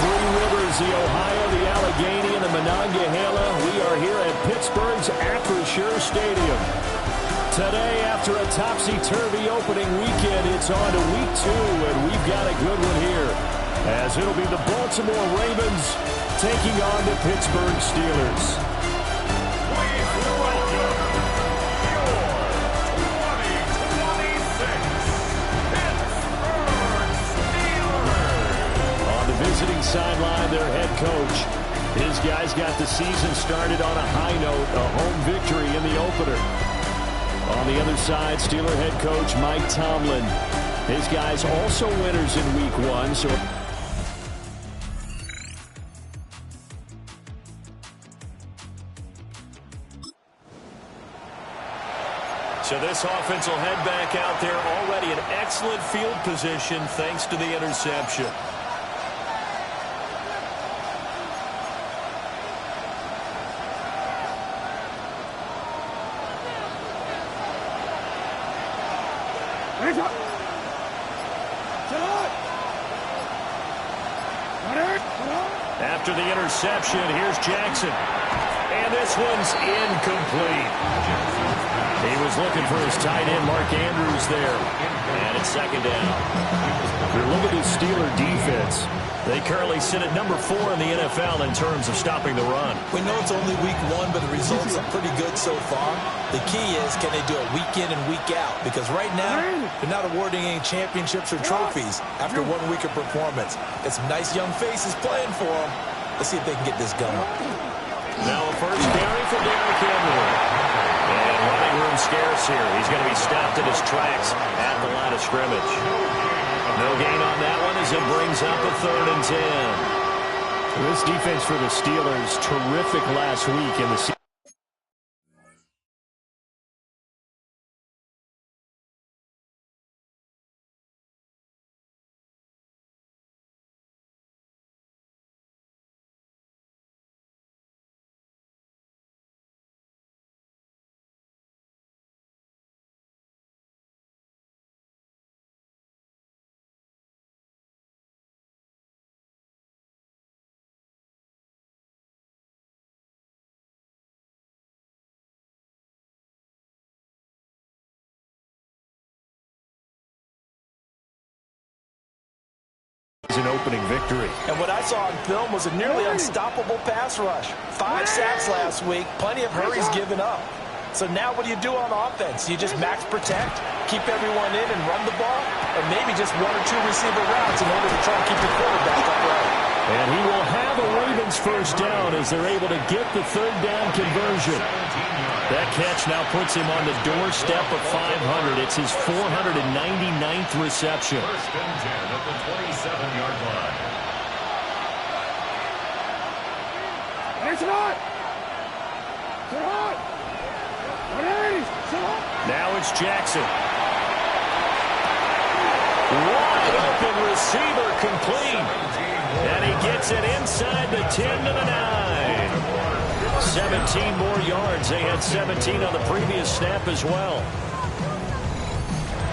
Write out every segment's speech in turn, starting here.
Three Rivers, the Ohio, the Allegheny, and the Monongahela. We are here at Pittsburgh's Acrisure Stadium. Today, after a topsy-turvy opening weekend, it's on to week 2, and we've got a good one here, as it'll be the Baltimore Ravens taking on the Pittsburgh Steelers. Visiting sideline, their head coach. His guys got the season started on a high note, a home victory in the opener. On the other side, Steeler head coach Mike Tomlin. His guys also winners in week 1, so this offense will head back out there, already in excellent field position thanks to the interception. After the interception, here's Jackson. And this one's incomplete. He was looking for his tight end, Mark Andrews, there. And it's second down. Look at this Steeler defense. They currently sit at number 4 in the NFL in terms of stopping the run. We know it's only week 1, but the results are pretty good so far. The key is, can they do it week in and week out? Because right now, they're not awarding any championships or trophies after 1 week of performance. Got some nice young faces playing for them. Let's see if they can get this going. Now a first carry for Derrick Henry. And running room scarce here. He's going to be stopped in his tracks at the line of scrimmage. No gain on that one as it brings up a 3rd and 10. This defense for the Steelers, terrific last week in the season. An opening victory. And what I saw on film was a nearly unstoppable pass rush. 5 sacks last week, plenty of hurries given up. So now what do you do on offense? You just max protect, keep everyone in and run the ball, or maybe just 1 or 2 receiver routes in order to try to keep the quarterback upright. And he will have a Ravens first down as they're able to get the 3rd down conversion. That catch now puts him on the doorstep of 500. It's his 499th reception. First and 10 at the 27-yard line. Now it's Jackson. Wide open receiver complete. And he gets it inside the 10 to the 9. 17 more yards. They had 17 on the previous snap as well.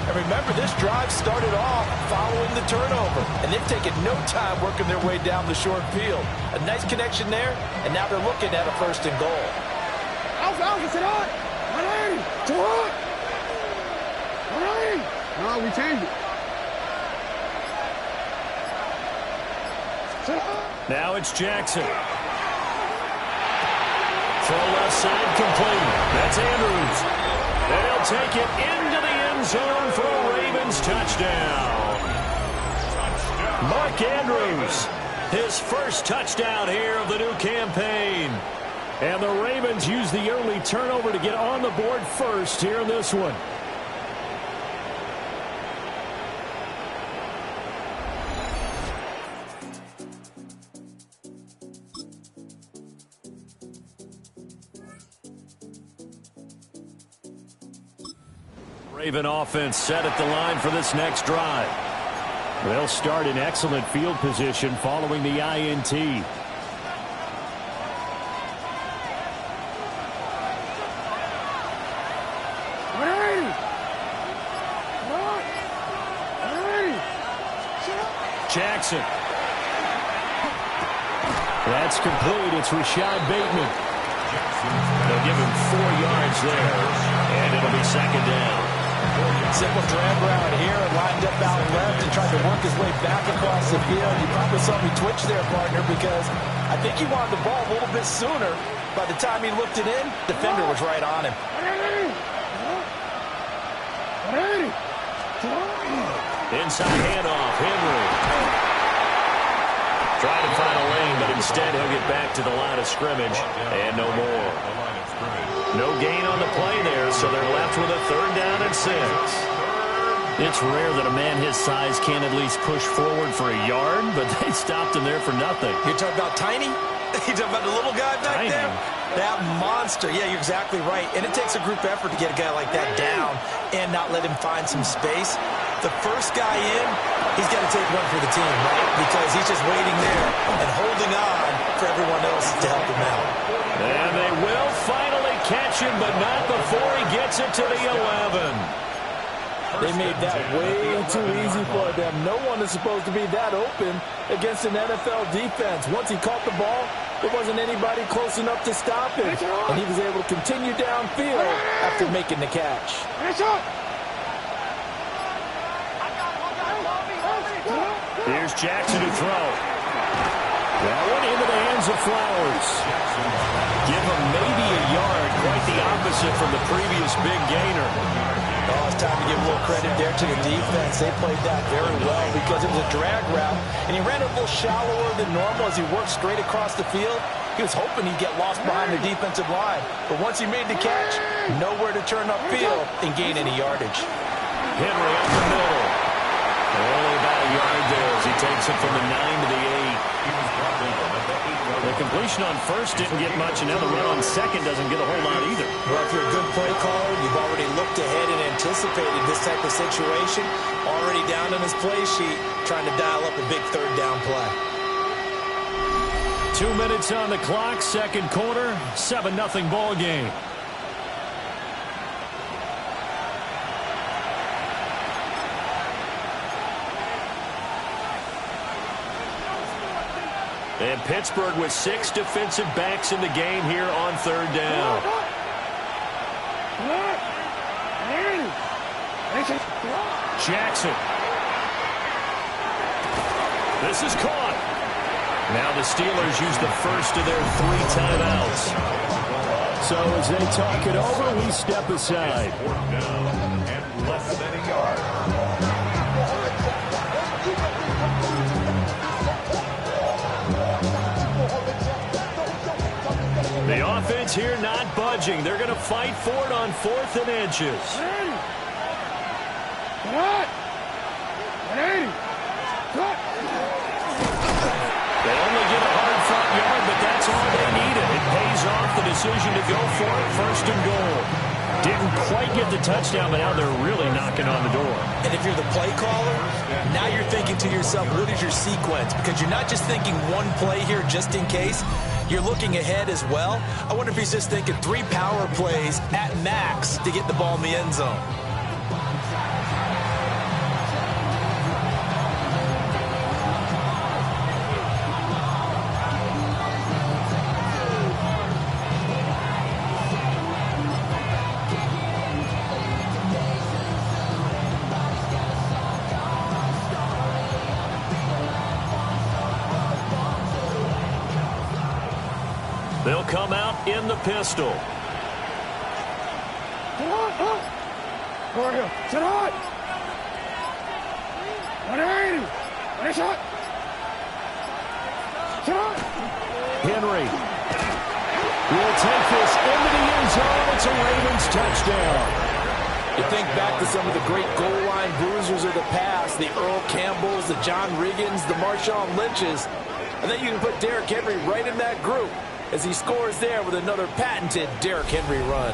And remember, this drive started off following the turnover. And they've taken no time working their way down the short field. A nice connection there, and now they're looking at a 1st and goal. No, we changed it. Now it's Jackson. Throw left side complete. That's Andrews. They'll take it into the end zone for a Ravens touchdown. Mark Andrews, his first touchdown here of the new campaign. And the Ravens use the early turnover to get on the board first here in this one. Raven offense set at the line for this next drive. They'll start in excellent field position following the INT. Jackson. That's complete. It's Rashad Bateman. They'll give him 4 yards there, and it'll be second down. Simple drag route here, lined up out left and tried to work his way back across the field. You probably saw me twitch there, partner, because I think he wanted the ball a little bit sooner. By the time he looked it in, defender was right on him. Inside handoff, Henry. Trying to find a lane, but instead he'll get back to the line of scrimmage, and no more. No gain on the play there, so they're left with a 3rd down and 6. It's rare that a man his size can't at least push forward for a yard, but they stopped him there for nothing. You're talking about Tiny? You're talking about the little guy back Tiny. there? That monster. Yeah, you're exactly right. And it takes a group effort to get a guy like that down and not let him find some space. The first guy in, he's got to take one for the team, right? Because he's just waiting there and holding on for everyone else to help him out. And they will finally catch him, but not before he gets it to the 11. They made that way too easy for them. No one is supposed to be that open against an NFL defense. Once he caught the ball, there wasn't anybody close enough to stop him. And he was able to continue downfield after making the catch. Here's Jackson to throw. That one into the hands of Flowers. Give him maybe a yard, quite the opposite from the previous big gainer. Oh, it's time to give a little credit there to the defense. They played that very well because it was a drag route, and he ran a little shallower than normal as he worked straight across the field. He was hoping he'd get lost behind the defensive line, but once he made the catch, nowhere to turn upfield and gain any yardage. Henry up the middle. Only about a yard there as he takes it from the 9 to the 8. The completion on first didn't get much, and now the run on second doesn't get a whole lot either. Well, if you're a good play caller, you've already looked ahead and anticipated this type of situation. Already down on his play sheet, trying to dial up a big 3rd down play. 2 minutes on the clock, second quarter, 7-0 ball game. And Pittsburgh with 6 defensive backs in the game here on 3rd down. Jackson. This is caught. Now the Steelers use the first of their 3 timeouts. So as they talk it over, we step aside. And less than a yard. The offense here not budging. They're going to fight for it on 4th and inches. They only get a hard front yard, but that's all they needed. It pays off the decision to go for it, 1st and goal. Didn't quite get the touchdown, but now they're really knocking on the door. And if you're the play caller, now you're thinking to yourself, what is your sequence? Because you're not just thinking one play here just in case. You're looking ahead as well. I wonder if he's just thinking 3 power plays at max to get the ball in the end zone. They'll come out in the pistol. Henry will take this into the end zone. It's a Ravens touchdown. You think back to some of the great goal line bruisers of the past, the Earl Campbells, the John Riggins, the Marshawn Lynches. And then you can put Derrick Henry right in that group as he scores there with another patented Derrick Henry run.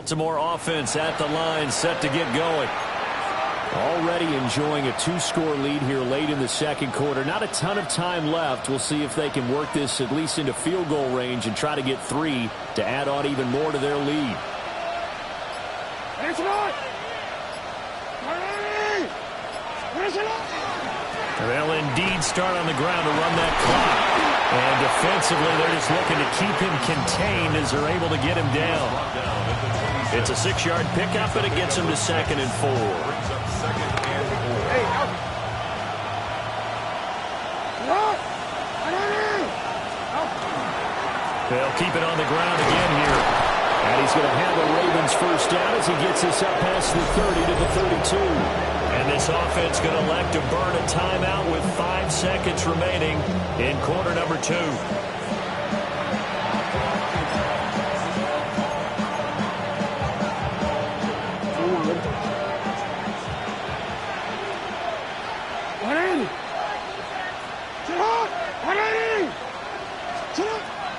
Baltimore offense at the line, set to get going. Already enjoying a two-score lead here late in the second quarter. Not a ton of time left. We'll see if they can work this at least into field goal range and try to get 3 to add on even more to their lead. They'll indeed start on the ground to run that clock. And defensively, they're just looking to keep him contained as they're able to get him down. It's a 6-yard pickup, and it gets him to 2nd and 4. They'll keep it on the ground again here. And he's going to have the Ravens first down as he gets this up past the 30 to the 32. And this offense going to elect to burn a timeout with 5 seconds remaining in quarter number 2.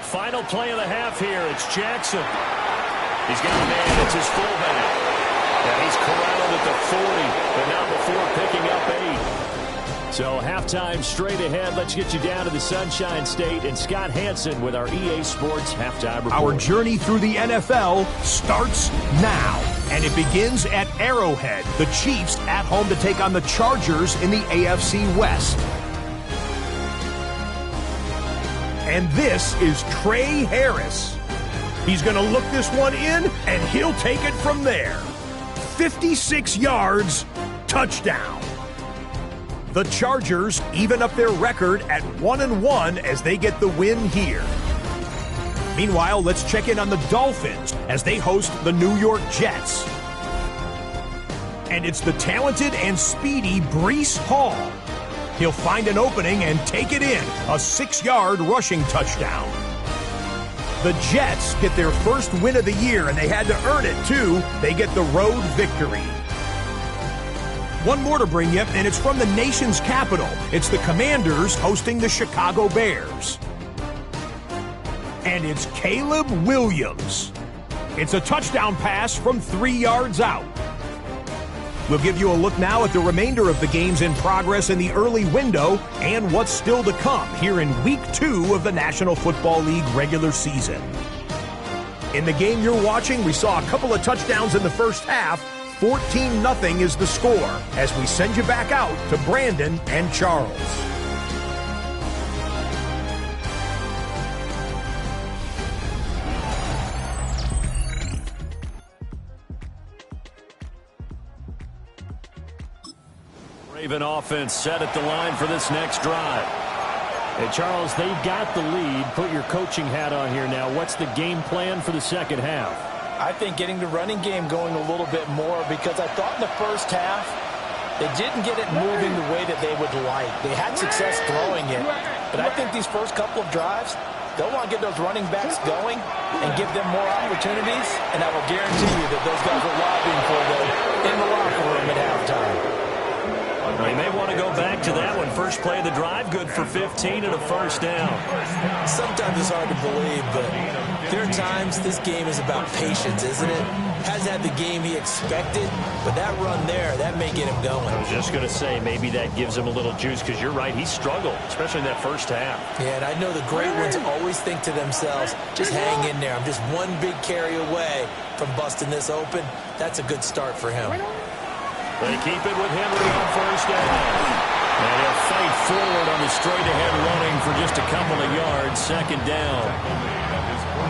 Final play of the half here. It's Jackson. He's got a man. It's his fullback. And he's corralled at the 40, but not before picking up 8. So halftime straight ahead. Let's get you down to the Sunshine State. And Scott Hansen with our EA Sports halftime report. Our journey through the NFL starts now. And it begins at Arrowhead. The Chiefs at home to take on the Chargers in the AFC West. And this is Trey Harris. He's going to look this one in, and he'll take it from there. 56 yards, touchdown. The Chargers even up their record at 1-1 as they get the win here. Meanwhile, let's check in on the Dolphins as they host the New York Jets. And it's the talented and speedy Breece Hall. He'll find an opening and take it in, a 6-yard rushing touchdown. The Jets get their first win of the year, and they had to earn it, too. They get the road victory. One more to bring you, and it's from the nation's capital. It's the Commanders hosting the Chicago Bears. And it's Caleb Williams. It's a touchdown pass from 3 yards out. We'll give you a look now at the remainder of the games in progress in the early window and what's still to come here in Week 2 of the National Football League regular season. In the game you're watching, we saw a couple of touchdowns in the first half. 14-0 is the score as we send you back out to Brandon and Charles. Raven offense set at the line for this next drive. Hey, Charles, they've got the lead. Put your coaching hat on here now. What's the game plan for the second half? I think getting the running game going a little bit more, because I thought in the first half they didn't get it moving the way that they would like. They had success throwing it, but I think these first couple of drives, they'll want to get those running backs going and give them more opportunities, and I will guarantee you that those guys are lobbying for them in the locker room at halftime. They may want to go back to that one. First play of the drive, good for 15 and a first down. Sometimes it's hard to believe, but there are times this game is about patience, isn't it? Hasn't had the game he expected, but that run there, that may get him going. I was just going to say, maybe that gives him a little juice, because you're right, he struggled, especially in that first half. Yeah, and I know the great ones always think to themselves, just hang in there. I'm just one big carry away from busting this open. That's a good start for him. They keep it with Henry on first down. And he'll fight forward on the straight-ahead running for just a couple of yards. Second down.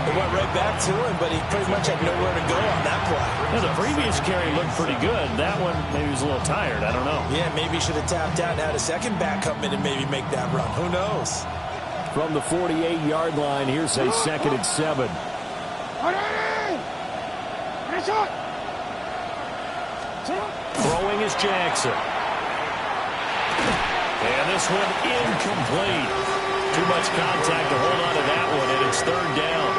It went right back to him, but he pretty much had nowhere to go on that play. Yeah, the previous carry looked pretty good. That one, maybe he was a little tired. I don't know. Yeah, maybe he should have tapped out and had a second back come in and maybe make that run. Who knows? From the 48-yard line, here's a 2nd and 7. Throwing is Jackson. And this one incomplete. Too much contact to hold on to that one, and it's third down.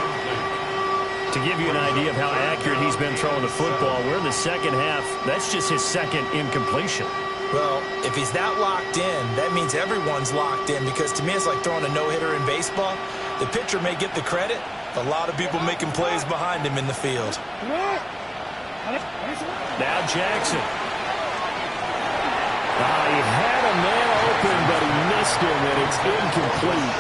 To give you an idea of how accurate he's been throwing the football, we're in the second half. That's just his second incompletion. Well, if he's that locked in, that means everyone's locked in, because to me it's like throwing a no-hitter in baseball. The pitcher may get the credit, a lot of people making plays behind him in the field. Now Jackson. He had a man open, but he missed him, and it's incomplete.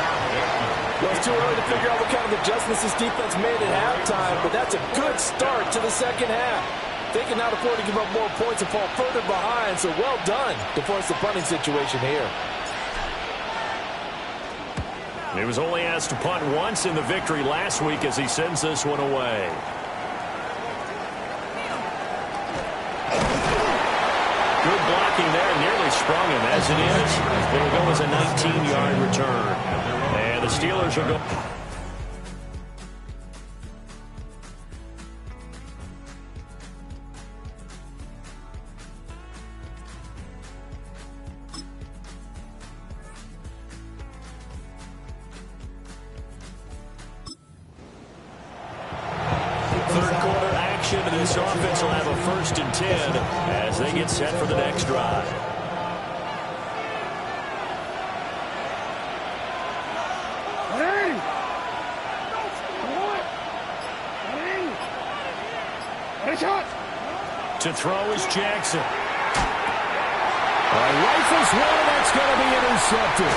Well, it's too early to figure out what kind of adjustments this defense made at halftime, but that's a good start to the second half. They can not afford to give up more points and fall further behind, so well done to force the punting situation here. He was only asked to punt once in the victory last week as he sends this one away. Good blocking there, nearly sprung him. As it is, it'll go as a 19-yard return. And the Steelers are going. Third quarter action, and this offense will have a 1st and 10 as they get set for the next drive. To throw is Jackson. Rifles one, that's going to be intercepted.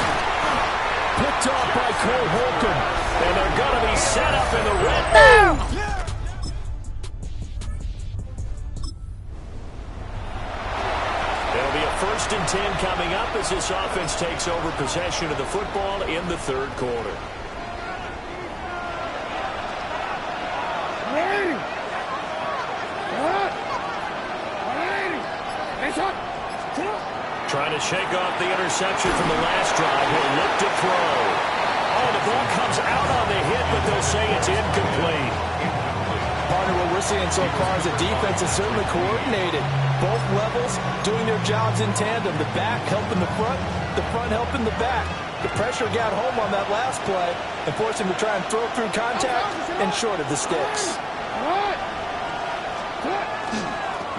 Picked off by Cole Holcomb. And they're going to be set up in the red zone. There'll be a 1st and 10 coming up as this offense takes over possession of the football in the third quarter. Trying to shake off the interception from the last drive. He'll look to throw. Oh, the ball comes out on the hit, but they'll say it's incomplete. Partner, what we're seeing so far is the defense is certainly coordinated. Both levels doing their jobs in tandem. The back helping the front helping the back. The pressure got home on that last play and forced him to try and throw through contact and short of the sticks.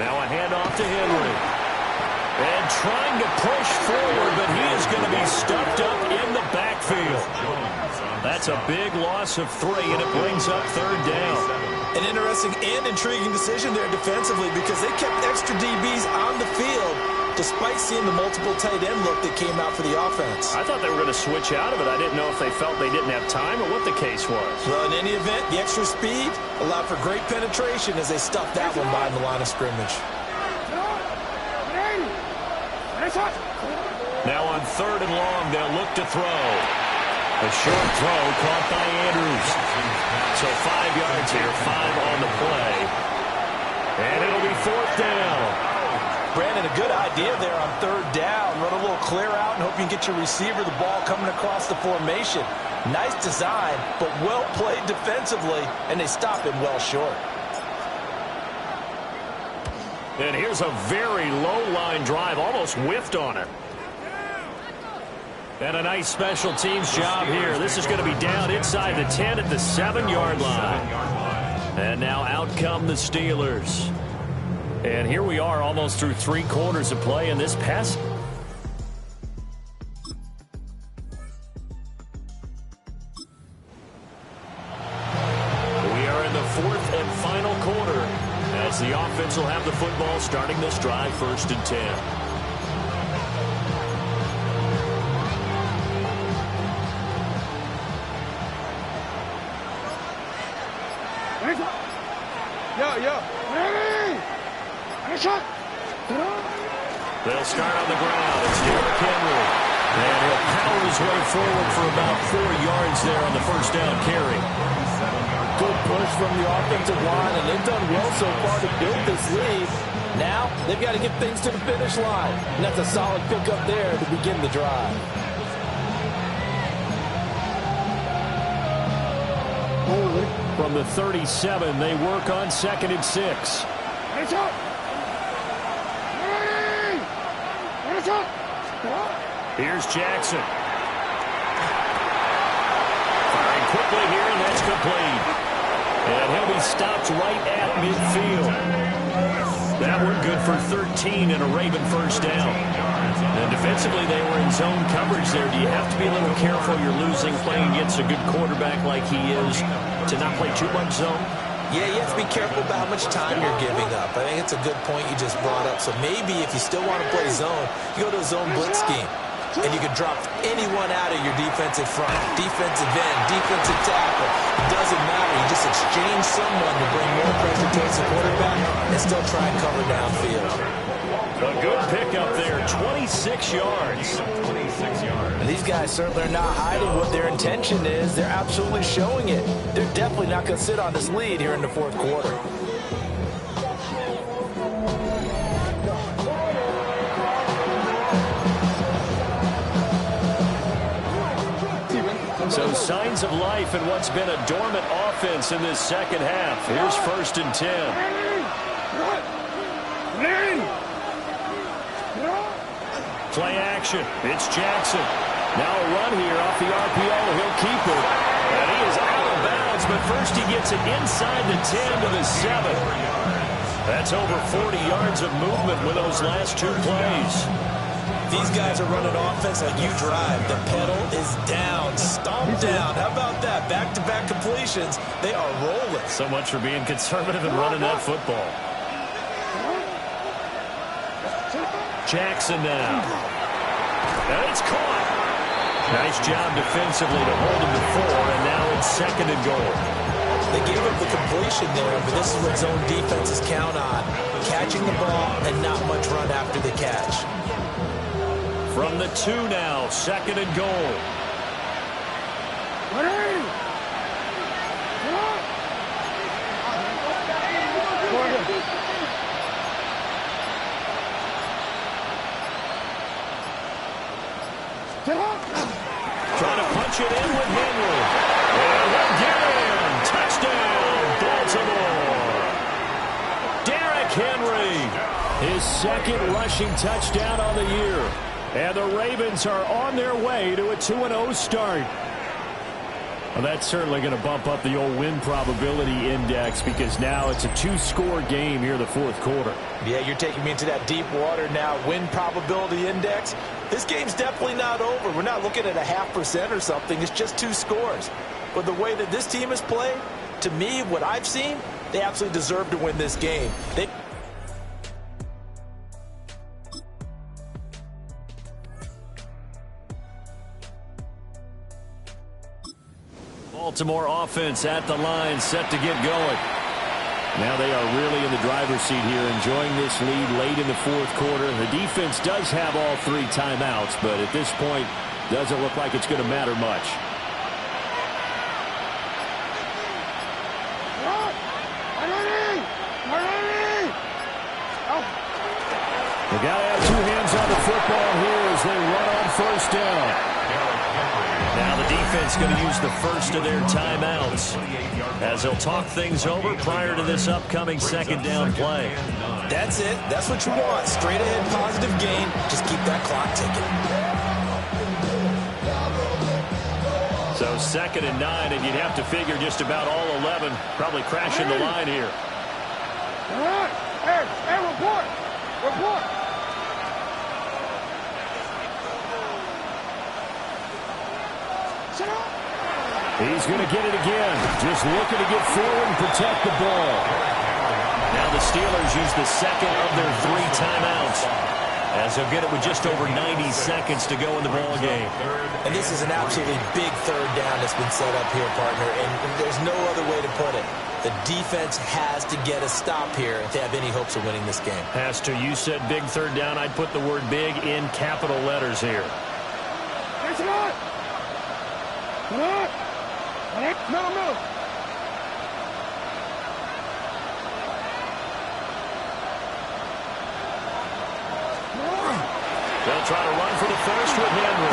Now a handoff to Henry. And trying to push forward, but he is going to be stuffed up in the backfield. That's a big loss of 3, and it brings up 3rd down. An interesting and intriguing decision there defensively because they kept extra DBs on the field despite seeing the multiple tight end look that came out for the offense. I thought they were going to switch out of it. I didn't know if they felt they didn't have time or what the case was. Well, in any event, the extra speed allowed for great penetration as they stuffed that one behind the line of scrimmage. Now on 3rd and long, they'll look to throw. A short throw caught by Andrews. So 5 yards here, 5 on the play. And it'll be 4th down. Brandon, a good idea there on 3rd down. Run a little clear out and hope you can get your receiver the ball coming across the formation. Nice design, but well played defensively, and they stop him well short. And here's a very low-line drive, almost whiffed on it. And a nice special teams job here. This is going to be down inside the 10 at the 7-yard line. And now out come the Steelers. And here we are almost through 3 quarters of play in this pass. We are in the 4th and final quarter as the offense will have the football starting this drive, 1st and 10. They'll start on the ground. It's Derrick Henry. And he'll power his way forward for about 4 yards there on the 1st down carry. Good push from the offensive line, and they've done well so far to build this lead. Now, they've got to get things to the finish line. And that's a solid pickup there to begin the drive. From the 37, they work on 2nd and 6. Here's Jackson. Firing quickly here, and that's complete. And he'll be stopped right at midfield. That one good for 13 and a Raven 1st down. And defensively, they were in zone coverage there. Do you have to be a little careful? You're losing playing against a good quarterback like he is to not play too much zone? Yeah, you have to be careful about how much time you're giving up. I think it's a good point you just brought up. So maybe if you still want to play zone, you go to a zone blitz scheme. And you can drop anyone out of your defensive front. Defensive end, defensive tackle. It doesn't matter. You just exchange someone to bring more pressure towards the quarterback and still try and cover downfield. A good pickup there, 26 yards. 26 yards. And these guys certainly are not hiding what their intention is. They're absolutely showing it. They're definitely not going to sit on this lead here in the fourth quarter. So signs of life in what's been a dormant offense in this second half. Here's 1st and 10. Play action. It's Jackson. Now a run here off the RPO. He'll keep it. And he is out of bounds, but first he gets it inside the 10 to the 7. That's over 40 yards of movement with those last 2 plays. These guys are running offense like you drive. The pedal is down. Stomp down. How about that? Back-to-back completions. They are rolling. So much for being conservative and running that football. Jackson now. And it's caught. Nice job defensively to hold him to 4, and now it's 2nd and goal. They gave up the completion there, but this is what zone defenses count on. Catching the ball and not much run after the catch. From the 2 now, 2nd and goal. Trying to punch it in with Henry. And again, touchdown, Baltimore. Derrick Henry, his 2nd rushing touchdown on the year. And the Ravens are on their way to a 2-0 start. Well, that's certainly going to bump up the old win probability index because now it's a 2-score game here in the fourth quarter. Yeah, you're taking me into that deep water now. Win probability index. This game's definitely not over. We're not looking at a 0.5% or something. It's just 2 scores. But the way that this team has played, to me, what I've seen, they absolutely deserve to win this game. Baltimore offense at the line, set to get going. Now they are really in the driver's seat here, enjoying this lead late in the fourth quarter. The defense does have all 3 timeouts, but at this point, doesn't look like it's going to matter much. They got to have 2 hands on the football here as they run on 1st down. Now the defense going to use the first of their timeouts as they'll talk things over prior to this upcoming 2nd down play. That's it. That's what you want. Straight ahead positive gain. Just keep that clock ticking. So 2nd and 9, and you'd have to figure just about all 11 probably crashing the line here. Hey, report. He's going to get it again. Just looking to get forward and protect the ball. Now the Steelers use the 2nd of their 3 timeouts as they'll get it with just over 90 seconds to go in the ball game. And this is an absolutely big 3rd down that's been set up here, partner, and there's no other way to put it. The defense has to get a stop here if they have any hopes of winning this game. Has to. You said big 3rd down. I'd put the word big in capital letters here. No. They'll try to run for the first with Henry.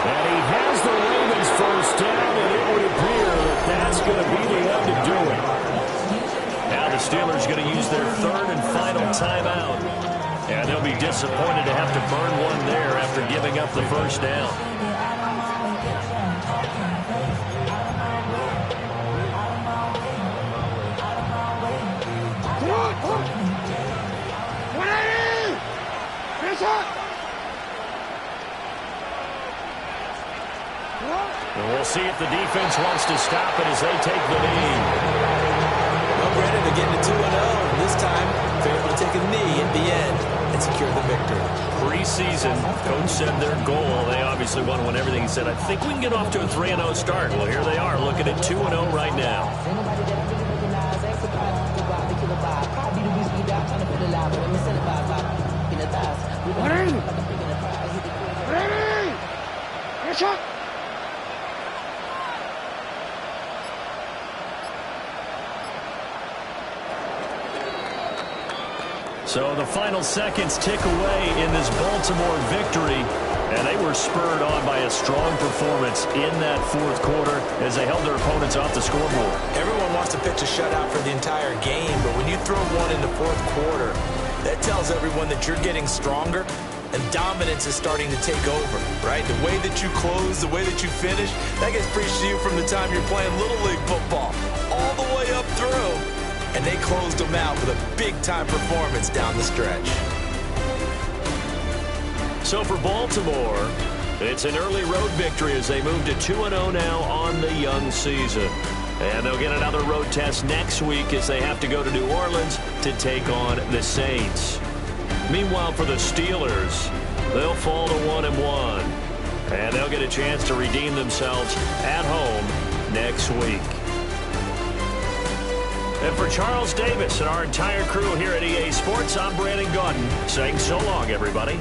And he has the Ravens 1st down, and it would appear that that's going to be the end of doing. Now the Steelers going to use their 3rd and final timeout. And they'll be disappointed to have to burn one there after giving up the 1st down. And we'll see if the defense wants to stop it as they take the lead. they're getting to 2-0. And this time, they're able to take a knee at the end and secure the victory. Preseason, coach said their goal, they obviously want to win everything. He said, I think we can get off to a 3-0 start. Well, here they are looking at 2-0 right now. So the final seconds tick away in this Baltimore victory, and they were spurred on by a strong performance in that fourth quarter as they held their opponents off the scoreboard. Everyone wants to pitch a shutout for the entire game, but when you throw one in the fourth quarter, that tells everyone that you're getting stronger and dominance is starting to take over, right? The way that you close, the way that you finish, that gets preached to you from the time you're playing Little League football all the way up through. And they closed them out with a big-time performance down the stretch. So for Baltimore, it's an early road victory as they move to 2-0 now on the young season. And they'll get another road test next week as they have to go to New Orleans to take on the Saints. Meanwhile, for the Steelers, they'll fall to 1-1. And they'll get a chance to redeem themselves at home next week. And for Charles Davis and our entire crew here at EA Sports, I'm Brandon Gaudin saying so long, everybody.